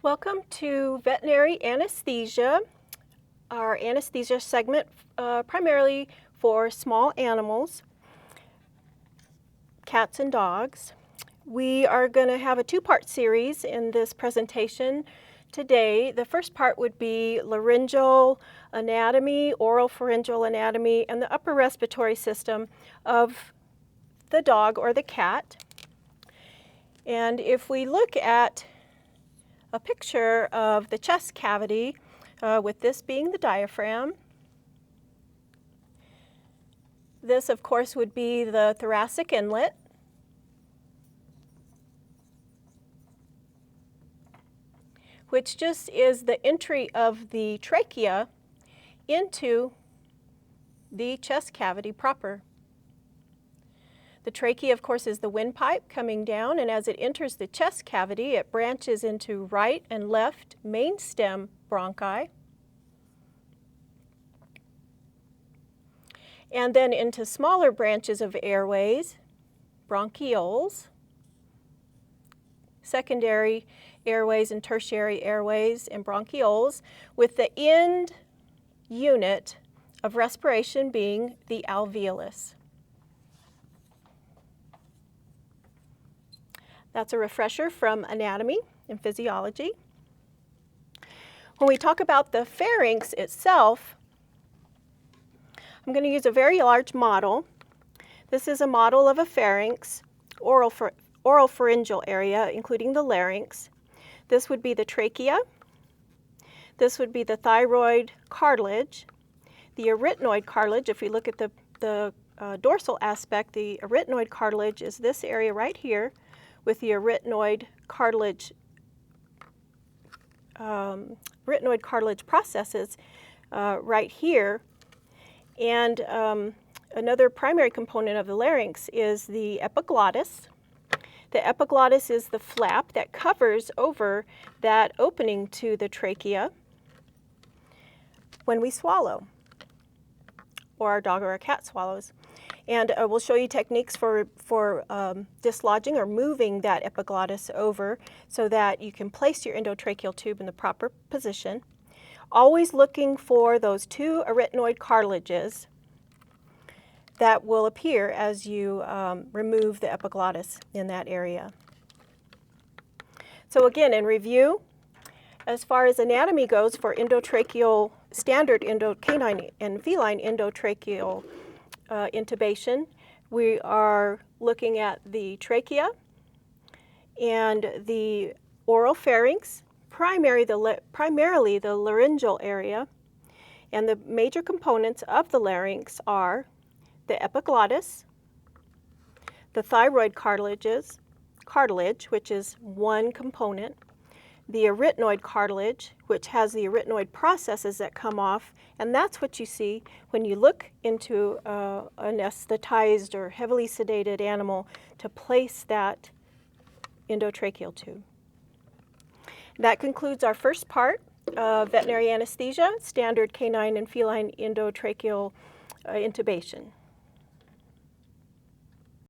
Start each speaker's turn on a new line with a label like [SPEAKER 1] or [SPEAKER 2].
[SPEAKER 1] Welcome to Veterinary Anesthesia, our anesthesia segment primarily for small animals, cats and dogs. We are going to have a two-part series in this presentation today. The first part would be laryngeal anatomy, oral pharyngeal anatomy, and the upper respiratory system of the dog or the cat. And if we look at a picture of the chest cavity, with this being the diaphragm. This, of course, would be the thoracic inlet. Which just is the entry of the trachea into the chest cavity proper. The trachea, of course, is the windpipe coming down, and as it enters the chest cavity, it branches into right and left main stem bronchi, and then into smaller branches of airways, bronchioles, secondary airways and tertiary airways and bronchioles, with the end unit of respiration being the alveolus. That's a refresher from anatomy and physiology. When we talk about the pharynx itself, I'm going to use a very large model. This is a model of a pharynx, oral pharyngeal area, including the larynx. This would be the trachea. This would be the thyroid cartilage. The arytenoid cartilage, if we look at the dorsal aspect, the arytenoid cartilage is this area right here, with the arytenoid cartilage processes right here. And another primary component of the larynx is the epiglottis. The epiglottis is the flap that covers over that opening to the trachea when we swallow, or our dog or our cat swallows. And we'll show you techniques for dislodging or moving that epiglottis over so that you can place your endotracheal tube in the proper position. Always looking for those two arytenoid cartilages that will appear as you remove the epiglottis in that area. So again, in review, as far as anatomy goes for endotracheal, standard canine and feline endotracheal intubation, we are looking at the trachea and the oral pharynx, primarily the laryngeal area, and the major components of the larynx are the epiglottis, the thyroid cartilage, which is one component, the arytenoid cartilage, which has the arytenoid processes that come off, and that's what you see when you look into an anesthetized or heavily sedated animal to place that endotracheal tube. That concludes our first part of veterinary anesthesia, standard canine and feline endotracheal intubation.